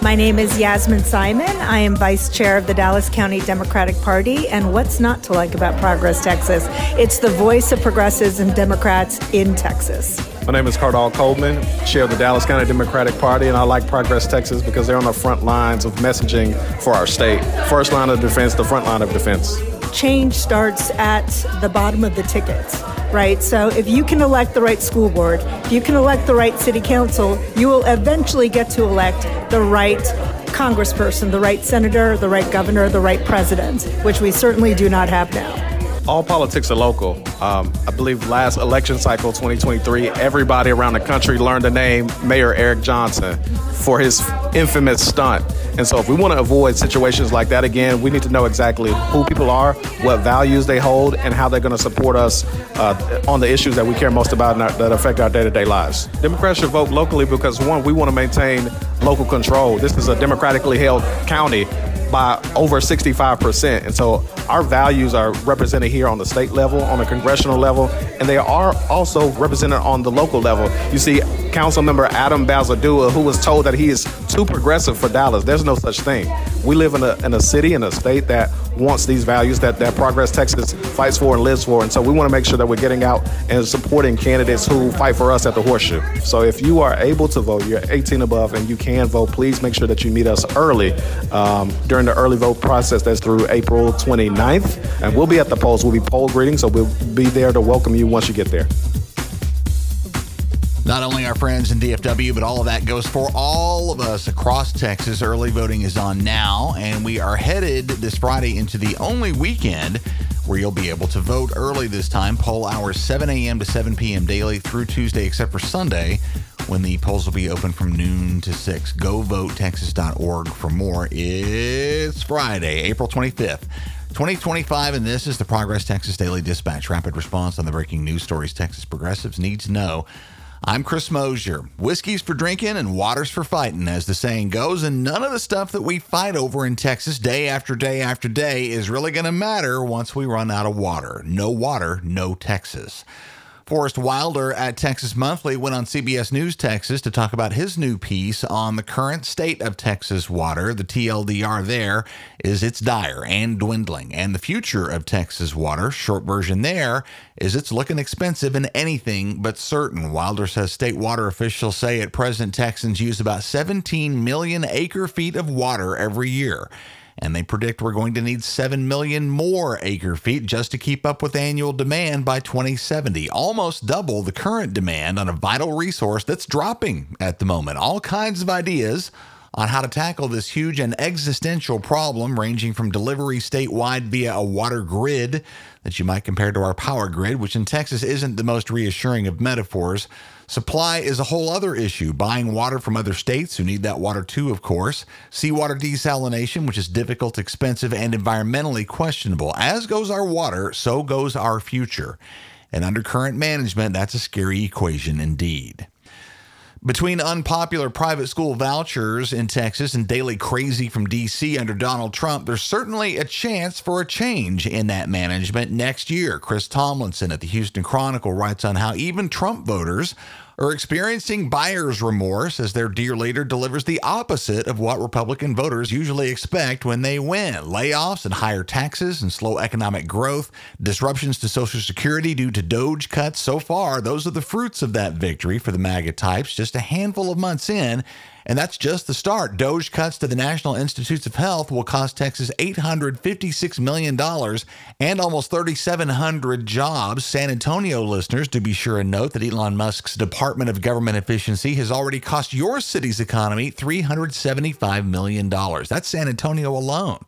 My name is Yasmin Simon. I am Vice Chair of the Dallas County Democratic Party. And what's not to like about Progress Texas? It's the voice of progressives and Democrats in Texas. My name is Cardall Coleman, Chair of the Dallas County Democratic Party, and I like Progress Texas because they're on the front lines of messaging for our state. First line of defense, the front line of defense. Change starts at the bottom of the tickets, right? So if you can elect the right school board, if you can elect the right city council, you will eventually get to elect the right congressperson, the right senator, the right governor, the right president, which we certainly do not have now. All politics are local. I believe last election cycle, 2023, everybody around the country learned the name Mayor Eric Johnson for his infamous stunt. And so if we want to avoid situations like that again, we need to know exactly who people are, what values they hold, and how they're going to support us on the issues that we care most about and that affect our day-to-day lives. Democrats should vote locally because, one, we want to maintain local control. This is a democratically held county by over 65%. And so our values are represented here on the state level, on the congressional level, and they are also represented on the local level. You see Councilmember Adam Bazadua, who was told that he is too progressive for Dallas. There's no such thing. We live in a city, in a state that wants these values that Progress Texas fights for and lives for. And so we want to make sure that we're getting out and supporting candidates who fight for us at the Horseshoe. So if you are able to vote, you're 18 above and you can vote, please make sure that you meet us early during the early vote process. That's through April 29th. And we'll be at the polls. We'll be poll greeting, so we'll be there to welcome you once you get there. Not only our friends in DFW, but all of that goes for all of us across Texas. Early voting is on now, and we are headed this Friday into the only weekend where you'll be able to vote early this time. Poll hours 7 a.m. to 7 p.m. daily through Tuesday, except for Sunday, when the polls will be open from noon to 6. GoVoteTexas.org for more. It's Friday, April 25th. 2025, and this is the Progress Texas Daily Dispatch. Rapid response on the breaking news stories Texas progressives need to know. I'm Chris Mosier. Whiskey's for drinking and water's for fighting, as the saying goes, and none of the stuff that we fight over in Texas day after day after day is really going to matter once we run out of water. No water, no Texas. Forrest Wilder at Texas Monthly went on CBS News Texas to talk about his new piece on the current state of Texas water. The TLDR there is it's dire and dwindling. And the future of Texas water, short version there, is it's looking expensive and anything but certain. Wilder says state water officials say at present Texans use about 17 million acre feet of water every year. And they predict we're going to need 7 million more acre feet just to keep up with annual demand by 2070. Almost double the current demand on a vital resource that's dropping at the moment. All kinds of ideas on how to tackle this huge and existential problem, ranging from delivery statewide via a water grid that you might compare to our power grid, which in Texas isn't the most reassuring of metaphors. Supply is a whole other issue, buying water from other states who need that water too, of course. Seawater desalination, which is difficult, expensive, and environmentally questionable. As goes our water, so goes our future. And under current management, that's a scary equation indeed. Between unpopular private school vouchers in Texas and daily crazy from D.C. under Donald Trump, there's certainly a chance for a change in that management next year. Chris Tomlinson at the Houston Chronicle writes on how even Trump voters are experiencing buyer's remorse as their dear leader delivers the opposite of what Republican voters usually expect when they win. Layoffs and higher taxes and slow economic growth, disruptions to Social Security due to DOGE cuts. So far, those are the fruits of that victory for the MAGA types just a handful of months in. And that's just the start. DOGE cuts to the National Institutes of Health will cost Texas $856 million and almost 3,700 jobs. San Antonio listeners, to be sure and note that Elon Musk's Department of Government Efficiency has already cost your city's economy $375 million. That's San Antonio alone.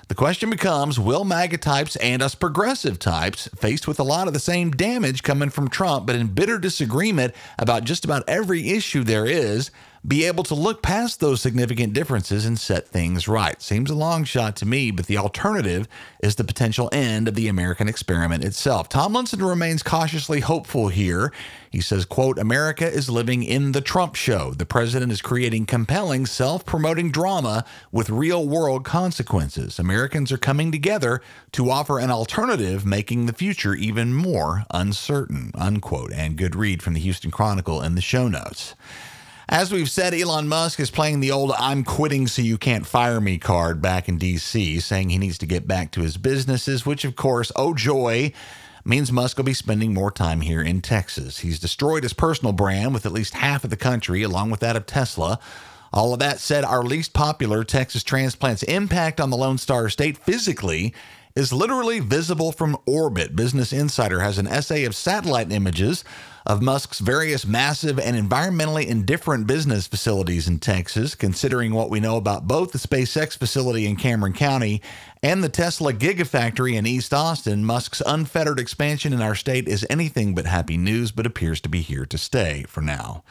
The question becomes, will MAGA types and us progressive types, faced with a lot of the same damage coming from Trump, but in bitter disagreement about just about every issue there is, be able to look past those significant differences and set things right? Seems a long shot to me, but the alternative is the potential end of the American experiment itself. Tomlinson remains cautiously hopeful here. He says, quote, America is living in the Trump show. The president is creating compelling, self-promoting drama with real-world consequences. Americans are coming together to offer an alternative, making the future even more uncertain, unquote. And good read from the Houston Chronicle in the show notes. As we've said, Elon Musk is playing the old "I'm quitting so you can't fire me" card back in D.C., saying he needs to get back to his businesses, which, of course, oh joy, means Musk will be spending more time here in Texas. He's destroyed his personal brand with at least half of the country, along with that of Tesla. All of that said, our least popular Texas transplant's impact on the Lone Star State physically is literally visible from orbit. Business Insider has an essay of satellite images of Musk's various massive and environmentally indifferent business facilities in Texas. Considering what we know about both the SpaceX facility in Cameron County and the Tesla Gigafactory in East Austin, Musk's unfettered expansion in our state is anything but happy news, but appears to be here to stay for now.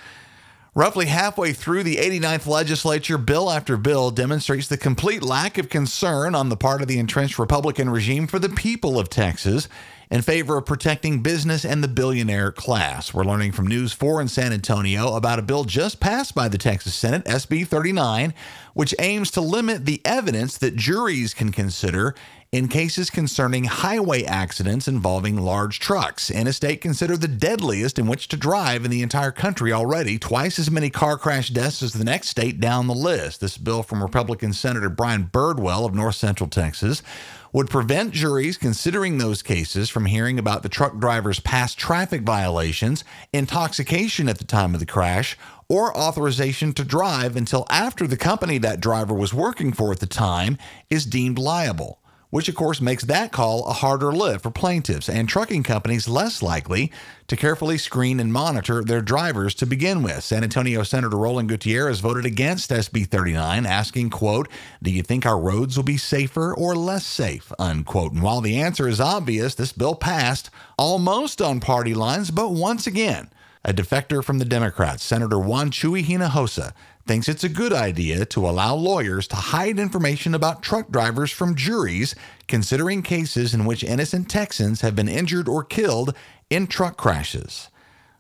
Roughly halfway through the 89th legislature, bill after bill demonstrates the complete lack of concern on the part of the entrenched Republican regime for the people of Texas in favor of protecting business and the billionaire class. We're learning from News 4 in San Antonio about a bill just passed by the Texas Senate, SB 39, which aims to limit the evidence that juries can consider in cases concerning highway accidents involving large trucks, in a state considered the deadliest in which to drive in the entire country already, twice as many car crash deaths as the next state down the list. This bill from Republican Senator Brian Birdwell of North Central Texas would prevent juries considering those cases from hearing about the truck driver's past traffic violations, intoxication at the time of the crash, or authorization to drive until after the company that driver was working for at the time is deemed liable, which of course makes that call a harder lift for plaintiffs and trucking companies less likely to carefully screen and monitor their drivers to begin with. San Antonio Senator Roland Gutierrez voted against SB 39, asking, quote, "Do you think our roads will be safer or less safe?" unquote. And while the answer is obvious, this bill passed almost on party lines, but once again, a defector from the Democrats, Senator Juan Chuy Hinojosa, thinks it's a good idea to allow lawyers to hide information about truck drivers from juries, considering cases in which innocent Texans have been injured or killed in truck crashes.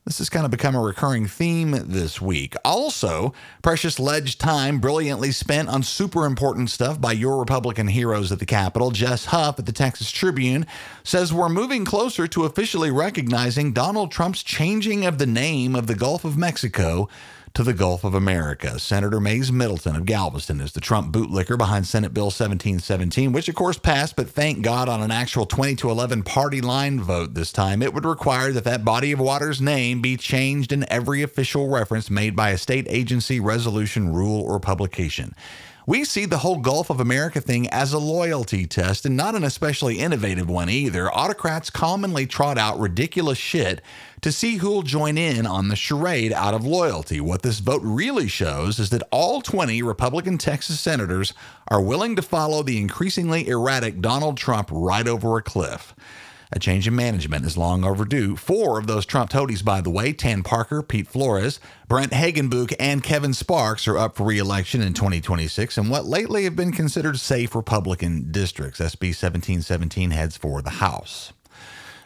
This has kind of become a recurring theme this week. Also, precious ledge time brilliantly spent on super important stuff by your Republican heroes at the Capitol. Jess Huff at the Texas Tribune says we're moving closer to officially recognizing Donald Trump's changing of the name of the Gulf of Mexico to the Gulf of America. Senator Mays Middleton of Galveston is the Trump bootlicker behind Senate Bill 1717, which of course passed, but thank God on an actual 20-11 party line vote this time. It would require that that body of water's name be changed in every official reference made by a state agency, resolution, rule, or publication. We see the whole Gulf of America thing as a loyalty test, and not an especially innovative one either. Autocrats commonly trot out ridiculous shit to see who'll join in on the charade out of loyalty. What this vote really shows is that all 20 Republican Texas senators are willing to follow the increasingly erratic Donald Trump right over a cliff. A change in management is long overdue. 4 of those Trump toadies, by the way, Tan Parker, Pete Flores, Brent Hagenbuch, and Kevin Sparks, are up for re-election in 2026 in what lately have been considered safe Republican districts. SB 1717 heads for the House.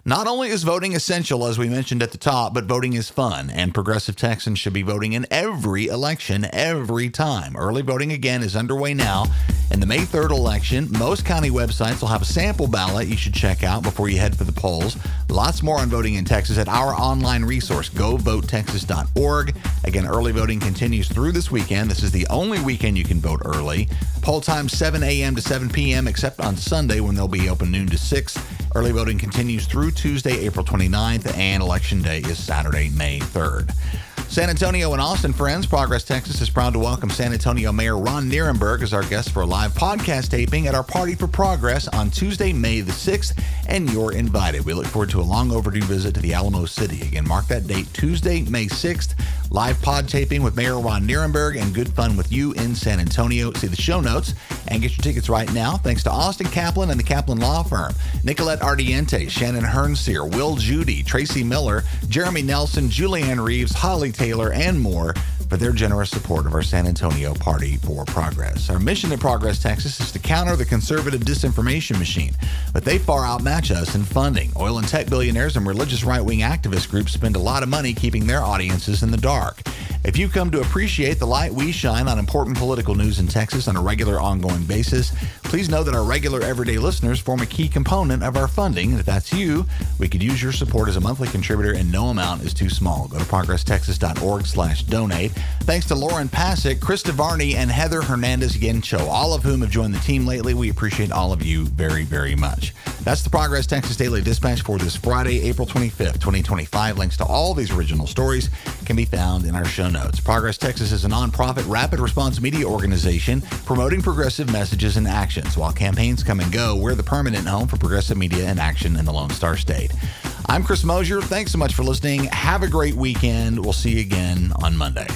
Not only is voting essential, as we mentioned at the top, but voting is fun, and progressive Texans should be voting in every election, every time. Early voting, again, is underway now. In the May 3rd election, most county websites will have a sample ballot you should check out before you head for the polls. Lots more on voting in Texas at our online resource, govotexas.org. Again, early voting continues through this weekend. This is the only weekend you can vote early. Poll time 7 a.m. to 7 p.m., except on Sunday when they'll be open noon to 6. Early voting continues through Tuesday, April 29th, and Election Day is Saturday, May 3rd. San Antonio and Austin friends, Progress Texas is proud to welcome San Antonio Mayor Ron Nirenberg as our guest for a live podcast taping at our Party for Progress on Tuesday, May the 6th, and you're invited. We look forward to a long overdue visit to the Alamo City. Again, mark that date, Tuesday, May 6th, live pod taping with Mayor Ron Nirenberg and good fun with you in San Antonio. See the show notes and get your tickets right now. Thanks to Austin Kaplan and the Kaplan Law Firm, Nicolette Ardiente, Shannon Hernseer, Will Judy, Tracy Miller, Jeremy Nelson, Julianne Reeves, Holly Taylor, and more for their generous support of our San Antonio Party for Progress. Our mission at Progress Texas is to counter the conservative disinformation machine, but they far outmatch us in funding. Oil and tech billionaires and religious right-wing activist groups spend a lot of money keeping their audiences in the dark. If you come to appreciate the light we shine on important political news in Texas on a regular, ongoing basis, please know that our regular, everyday listeners form a key component of our funding. If that's you, we could use your support as a monthly contributor, and no amount is too small. Go to progresstexas.org/donate. Thanks to Lauren Pasick, Krista Varney, and Heather Hernandez-Gencho, all of whom have joined the team lately. We appreciate all of you very, very much. That's the Progress Texas Daily Dispatch for this Friday, April 25th, 2025. Links to all these original stories can be found in our show notes. Progress Texas is a nonprofit rapid response media organization promoting progressive messages and actions. While campaigns come and go, we're the permanent home for progressive media and action in the Lone Star State. I'm Chris Mosier. Thanks so much for listening. Have a great weekend. We'll see you again on Monday.